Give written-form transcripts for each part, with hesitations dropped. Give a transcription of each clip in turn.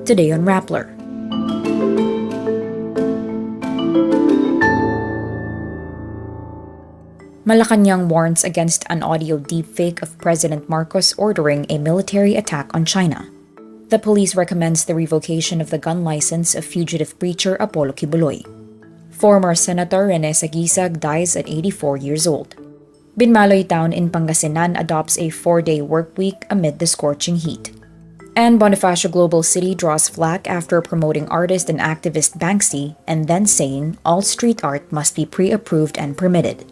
Today on Rappler. Malacañang warns against an audio deepfake of President Marcos ordering a military attack on China. The police recommends the revocation of the gun license of fugitive preacher Apollo Kiboy. Former Senator Rene Sagisag dies at 84 years old. Binmaloy town in Pangasinan adopts a 4-day workweek amid the scorching heat. And Bonifacio Global City draws flack after promoting artist and activist Banksy and then saying all street art must be pre-approved and permitted.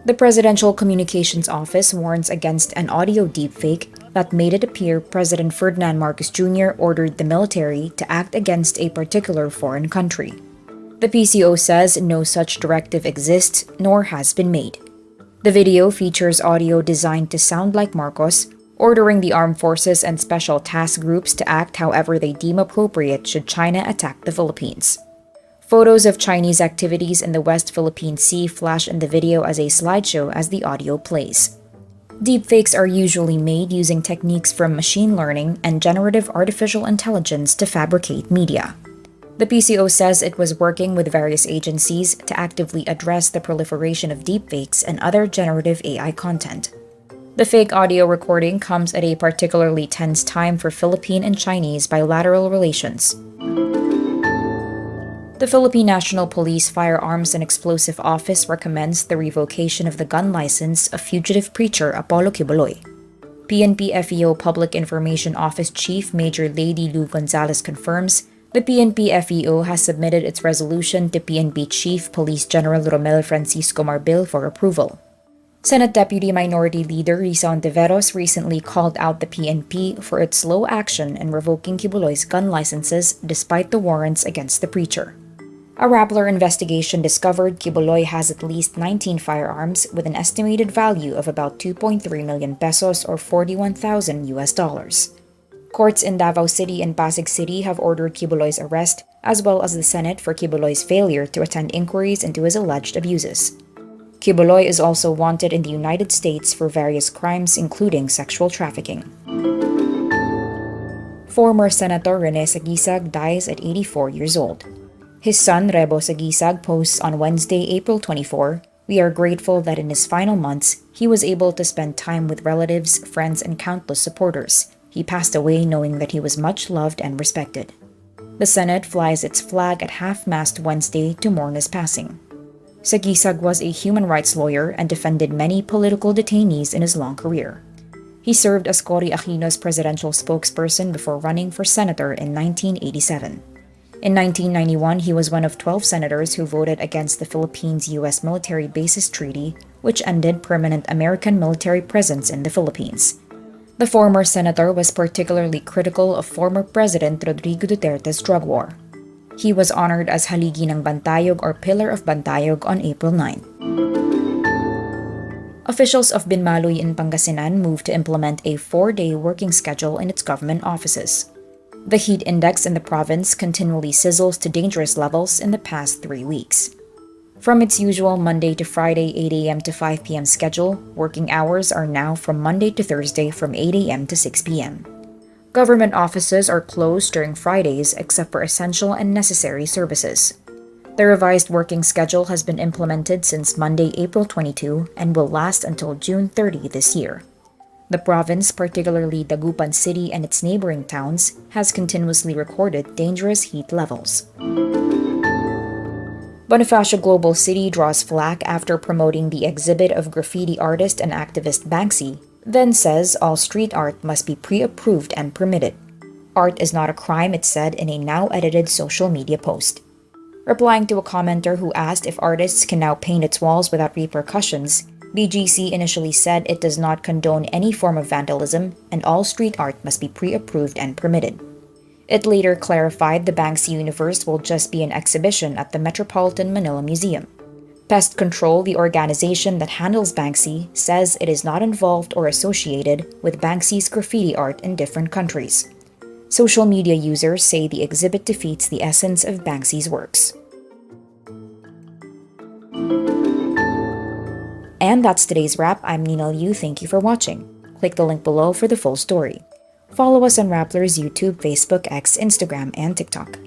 The Presidential Communications Office warns against an audio deepfake that made it appear President Ferdinand Marcos Jr. ordered the military to act against a particular foreign country. The PCO says no such directive exists nor has been made. The video features audio designed to sound like Marcos, ordering the armed forces and special task groups to act however they deem appropriate should China attack the Philippines. Photos of Chinese activities in the West Philippine Sea flash in the video as a slideshow as the audio plays. Deepfakes are usually made using techniques from machine learning and generative artificial intelligence to fabricate media. The PCO says it was working with various agencies to actively address the proliferation of deepfakes and other generative AI content. The fake audio recording comes at a particularly tense time for Philippine and Chinese bilateral relations. The Philippine National Police Firearms and Explosive Office recommends the revocation of the gun license of fugitive preacher Apollo Kiboy. PNP FEO Public Information Office Chief Major Lady Lou Gonzalez confirms the PNP FEO has submitted its resolution to PNP Chief Police General Romel Francisco Marbil for approval. Senate Deputy Minority Leader Risa Ontiveros recently called out the PNP for its slow action in revoking Kiboy's gun licenses despite the warrants against the preacher. A Rappler investigation discovered Kiboy has at least 19 firearms with an estimated value of about 2.3 million pesos or $41,000 US. Courts in Davao City and Pasig City have ordered Kiboy's arrest, as well as the Senate for Kiboy's failure to attend inquiries into his alleged abuses. Kiboy is also wanted in the United States for various crimes, including sexual trafficking. Former Senator Rene Sagisag dies at 84 years old. His son, Rebo Sagisag, posts on Wednesday, April 24, "We are grateful that in his final months, he was able to spend time with relatives, friends, and countless supporters. He passed away knowing that he was much loved and respected." The Senate flies its flag at half-mast Wednesday to mourn his passing. Sagisag was a human rights lawyer and defended many political detainees in his long career. He served as Cory Aquino's presidential spokesperson before running for senator in 1987. In 1991, he was one of 12 senators who voted against the Philippines-U.S. Military Bases Treaty, which ended permanent American military presence in the Philippines. The former senator was particularly critical of former President Rodrigo Duterte's drug war. He was honored as Haligi ng Bantayog or Pillar of Bantayog on April 9. Officials of Binmaloy in Pangasinan moved to implement a 4-day working schedule in its government offices. The heat index in the province continually sizzles to dangerous levels in the past 3 weeks. From its usual Monday to Friday 8 a.m. to 5 p.m. schedule, working hours are now from Monday to Thursday from 8 a.m. to 6 p.m. Government offices are closed during Fridays except for essential and necessary services. The revised working schedule has been implemented since Monday, April 22, and will last until June 30 this year. The province, particularly Dagupan City and its neighboring towns, has continuously recorded dangerous heat levels. Bonifacio Global City draws flack after promoting the exhibit of graffiti artist and activist Banksy, then says all street art must be pre-approved and permitted. Art is not a crime, it said in a now-edited social media post. Replying to a commenter who asked if artists can now paint its walls without repercussions, BGC initially said it does not condone any form of vandalism and all street art must be pre-approved and permitted. It later clarified the Banksy Universe will just be an exhibition at the Metropolitan Manila Museum. Pest Control, the organization that handles Banksy, says it is not involved or associated with Banksy's graffiti art in different countries. Social media users say the exhibit defeats the essence of Banksy's works. And that's today's wrap. I'm Nina Liu. Thank you for watching. Click the link below for the full story. Follow us on Rappler's YouTube, Facebook, X, Instagram, and TikTok.